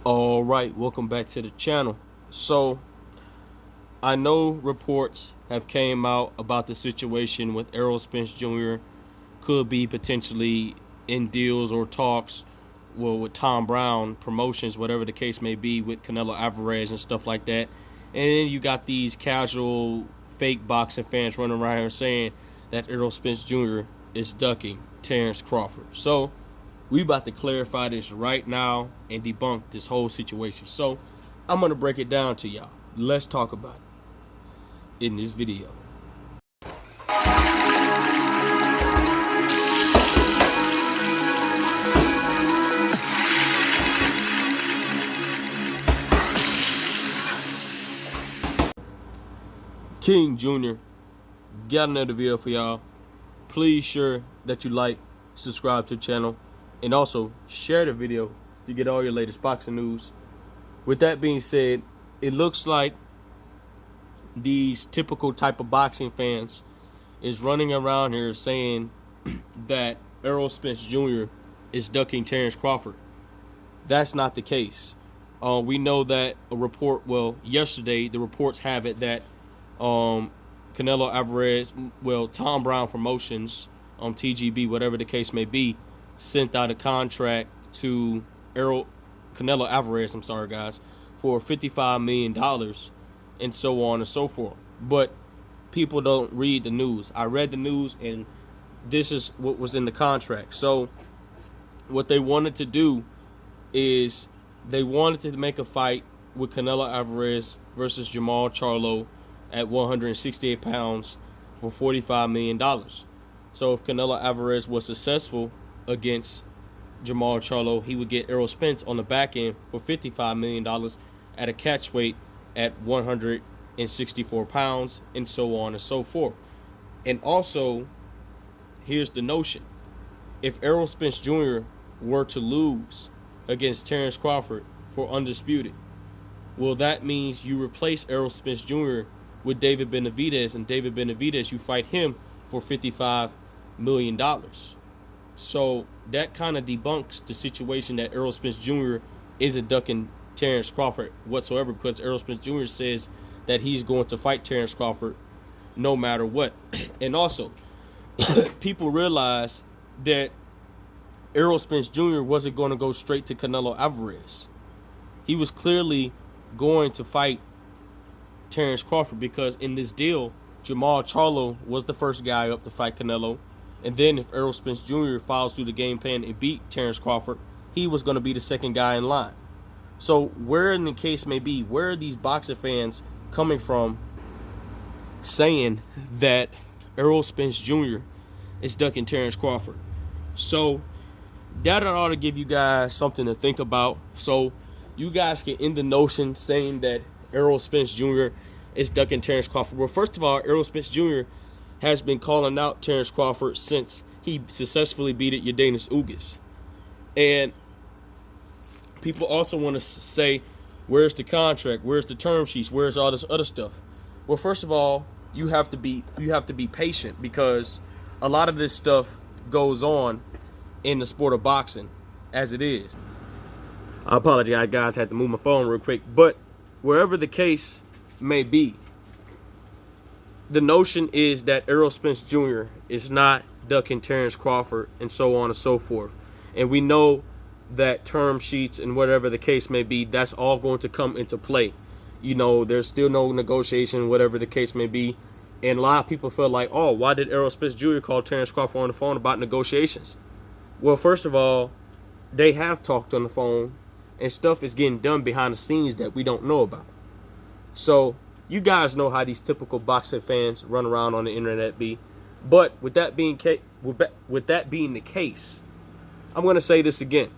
All right, welcome back to the channel. So I know reports have came out about the situation with Errol Spence Jr. could be potentially in deals or talks, well, with Tom Brown promotions, whatever the case may be, with Canelo Alvarez and stuff like that. And then you got these casual fake boxing fans running around here saying that Errol Spence Jr. is ducking Terence Crawford. So we about to clarify this right now and debunk this whole situation. So I'm gonna break it down to y'all. Let's talk about it in this video. King Jr. got another video for y'all. Please sure that you like, subscribe to the channel, and also share the video to get all your latest boxing news. With that being said, it looks like these typical type of boxing fans is running around here saying that Errol Spence Jr. is ducking Terence Crawford. That's not the case. We know that a report, well, yesterday the reports have it that Canelo Alvarez, well, Tom Brown Promotions, TGB, whatever the case may be, sent out a contract to Canelo Alvarez, I'm sorry guys, for $55 million and so on and so forth. But people don't read the news. I read the news and this is what was in the contract. So what they wanted to do is they wanted to make a fight with Canelo Alvarez versus Jamal Charlo at 168 pounds for $45 million. So if Canelo Alvarez was successful against Jamal Charlo, he would get Errol Spence on the back end for $55 million at a catch weight at 164 pounds and so on and so forth. And also, here's the notion. If Errol Spence Jr. were to lose against Terence Crawford for undisputed, well, that means you replace Errol Spence Jr. with David Benavidez, and David Benavidez, you fight him for $55 million. So that kind of debunks the situation that Errol Spence Jr. isn't ducking Terence Crawford whatsoever, because Errol Spence Jr. says that he's going to fight Terence Crawford no matter what. And also, people realize that Errol Spence Jr. wasn't going to go straight to Canelo Alvarez. He was clearly going to fight Terence Crawford, because in this deal, Jamal Charlo was the first guy up to fight Canelo, and then if Errol Spence Jr. follows through the game plan and beat Terence Crawford, he was going to be the second guy in line. So where in the case may be, where are these boxer fans coming from saying that Errol Spence Jr. is ducking Terence Crawford? So that ought to give you guys something to think about, so you guys can end the notion saying that Errol Spence Jr. is ducking Terence Crawford. Well, first of all, Errol Spence Jr. has been calling out Terence Crawford since he successfully beat Yordenis Ugas. And people also want to say, where's the contract? Where's the term sheets? Where's all this other stuff? Well, first of all, you have to be patient, because a lot of this stuff goes on in the sport of boxing as it is. I apologize, guys, I had to move my phone real quick, but wherever the case may be, the notion is that Errol Spence Jr. is not ducking Terence Crawford and so on and so forth. And we know that term sheets and whatever the case may be, that's all going to come into play. You know, there's still no negotiation, whatever the case may be. And a lot of people feel like, oh, why did Errol Spence Jr. call Terence Crawford on the phone about negotiations? Well, first of all, they have talked on the phone, and stuff is getting done behind the scenes that we don't know about. So you guys know how these typical boxing fans run around on the internet be. But with that being the case, I'm going to say this again.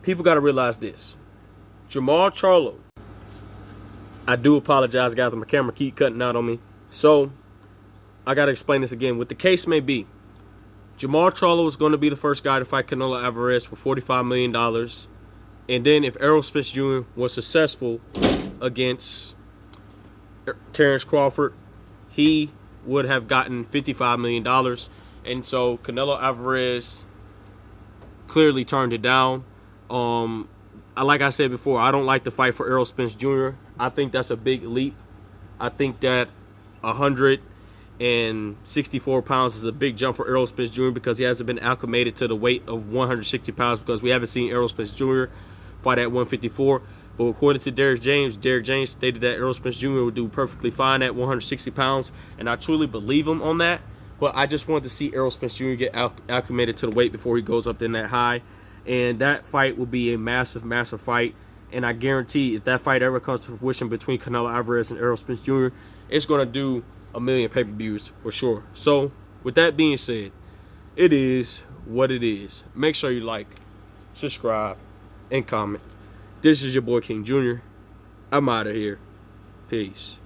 People got to realize this. Jamal Charlo, I do apologize, guys, my camera keep cutting out on me. So I got to explain this again. What the case may be, Jamal Charlo is going to be the first guy to fight Canelo Alvarez for $45 million. And then if Errol Spence Jr. was successful against Terence Crawford, he would have gotten $55 million. And so Canelo Alvarez clearly turned it down. like I said before, I don't like the fight for Errol Spence Jr. I think that's a big leap. I think that 164 pounds is a big jump for Errol Spence Jr. because he hasn't been acclimated to the weight of 160 pounds because we haven't seen Errol Spence Jr. fight at 154. But according to Derek James stated that Errol Spence Jr. would do perfectly fine at 160 pounds, and I truly believe him on that. But I just wanted to see Errol Spence Jr. get acclimated to the weight before he goes up in that high. And that fight will be a massive, massive fight. And I guarantee if that fight ever comes to fruition between Canelo Alvarez and Errol Spence Jr., it's going to do a million pay-per-views for sure. So, with that being said, it is what it is. Make sure you like, subscribe, and comment. This is your boy King Jr. I'm out of here. Peace.